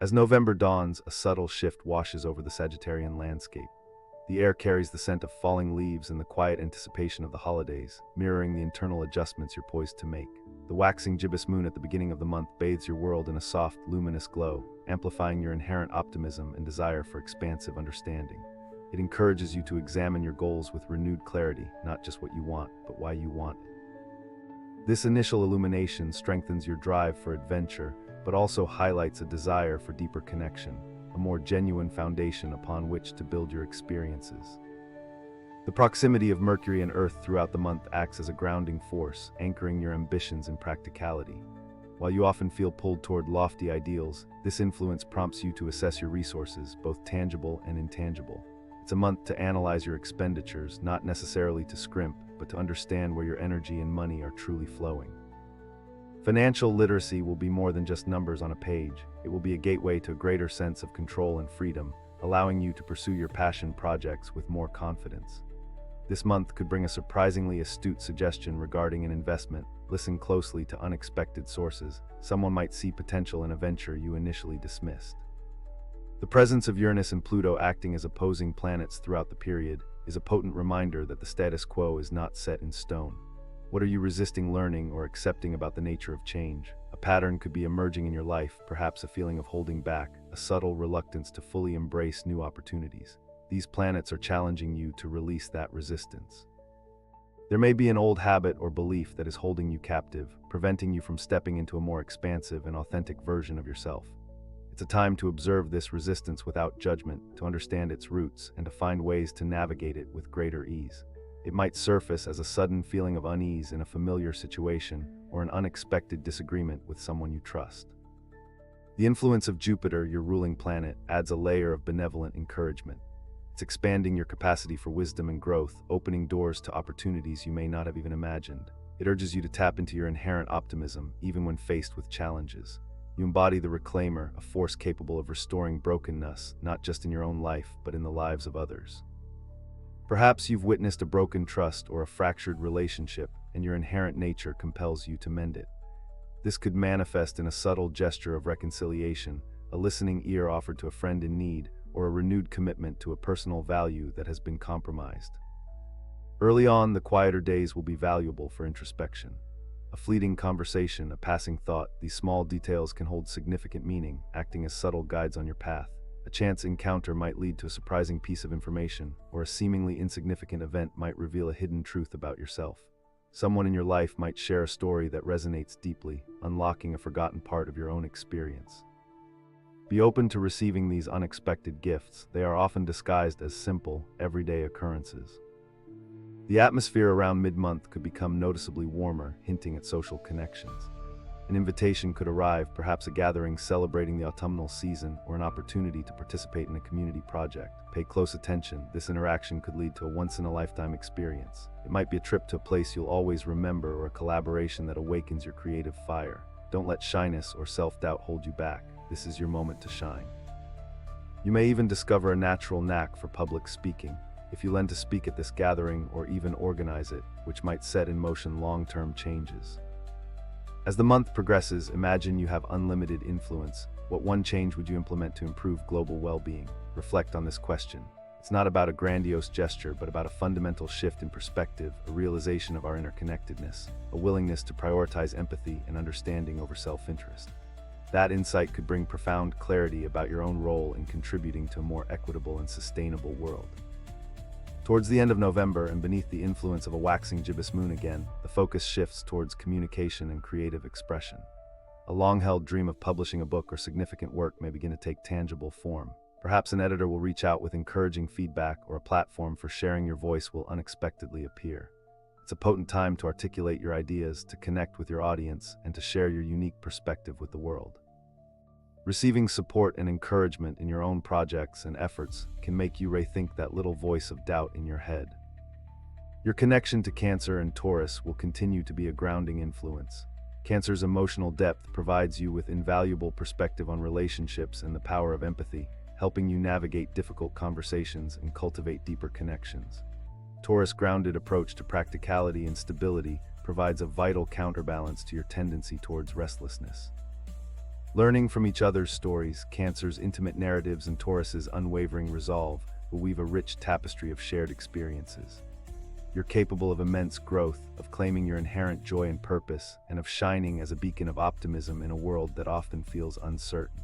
As November dawns, a subtle shift washes over the Sagittarian landscape. The air carries the scent of falling leaves and the quiet anticipation of the holidays, mirroring the internal adjustments you're poised to make. The waxing gibbous moon at the beginning of the month bathes your world in a soft, luminous glow, amplifying your inherent optimism and desire for expansive understanding. It encourages you to examine your goals with renewed clarity, not just what you want, but why you want it. This initial illumination strengthens your drive for adventure, but also highlights a desire for deeper connection, a more genuine foundation upon which to build your experiences. The proximity of Mercury and Earth throughout the month acts as a grounding force, anchoring your ambitions in practicality. While you often feel pulled toward lofty ideals, this influence prompts you to assess your resources, both tangible and intangible. It's a month to analyze your expenditures, not necessarily to scrimp, but to understand where your energy and money are truly flowing. Financial literacy will be more than just numbers on a page. It will be a gateway to a greater sense of control and freedom, allowing you to pursue your passion projects with more confidence. This month could bring a surprisingly astute suggestion regarding an investment. Listen closely to unexpected sources. Someone might see potential in a venture you initially dismissed. The presence of Uranus and Pluto acting as opposing planets throughout the period is a potent reminder that the status quo is not set in stone. What are you resisting learning or accepting about the nature of change? A pattern could be emerging in your life, perhaps a feeling of holding back, a subtle reluctance to fully embrace new opportunities. These planets are challenging you to release that resistance. There may be an old habit or belief that is holding you captive, preventing you from stepping into a more expansive and authentic version of yourself. It's a time to observe this resistance without judgment, to understand its roots, and to find ways to navigate it with greater ease. It might surface as a sudden feeling of unease in a familiar situation or an unexpected disagreement with someone you trust. The influence of Jupiter, your ruling planet, adds a layer of benevolent encouragement. It's expanding your capacity for wisdom and growth, opening doors to opportunities you may not have even imagined. It urges you to tap into your inherent optimism, even when faced with challenges. You embody the Reclaimer, a force capable of restoring brokenness, not just in your own life, but in the lives of others. Perhaps you've witnessed a broken trust or a fractured relationship, and your inherent nature compels you to mend it. This could manifest in a subtle gesture of reconciliation, a listening ear offered to a friend in need, or a renewed commitment to a personal value that has been compromised. Early on, the quieter days will be valuable for introspection. A fleeting conversation, a passing thought, these small details can hold significant meaning, acting as subtle guides on your path. A chance encounter might lead to a surprising piece of information, or a seemingly insignificant event might reveal a hidden truth about yourself. Someone in your life might share a story that resonates deeply, unlocking a forgotten part of your own experience. Be open to receiving these unexpected gifts. They are often disguised as simple, everyday occurrences. The atmosphere around mid-month could become noticeably warmer, hinting at social connections. An invitation could arrive, perhaps a gathering celebrating the autumnal season or an opportunity to participate in a community project. Pay close attention. This interaction could lead to a once-in-a-lifetime experience. It might be a trip to a place you'll always remember or a collaboration that awakens your creative fire. Don't let shyness or self-doubt hold you back. This is your moment to shine. You may even discover a natural knack for public speaking. If you lend to speak at this gathering or even organize it, which might set in motion long-term changes. As the month progresses, imagine you have unlimited influence. What one change would you implement to improve global well-being? Reflect on this question. It's not about a grandiose gesture, but about a fundamental shift in perspective, a realization of our interconnectedness, a willingness to prioritize empathy and understanding over self-interest. That insight could bring profound clarity about your own role in contributing to a more equitable and sustainable world. Towards the end of November, and beneath the influence of a waxing gibbous moon again, the focus shifts towards communication and creative expression. A long-held dream of publishing a book or significant work may begin to take tangible form. Perhaps an editor will reach out with encouraging feedback, or a platform for sharing your voice will unexpectedly appear. It's a potent time to articulate your ideas, to connect with your audience, and to share your unique perspective with the world. Receiving support and encouragement in your own projects and efforts can make you rethink that little voice of doubt in your head. Your connection to Cancer and Taurus will continue to be a grounding influence. Cancer's emotional depth provides you with invaluable perspective on relationships and the power of empathy, helping you navigate difficult conversations and cultivate deeper connections. Taurus' grounded approach to practicality and stability provides a vital counterbalance to your tendency towards restlessness. Learning from each other's stories, Cancer's intimate narratives and Taurus's unwavering resolve will weave a rich tapestry of shared experiences. You're capable of immense growth, of claiming your inherent joy and purpose, and of shining as a beacon of optimism in a world that often feels uncertain.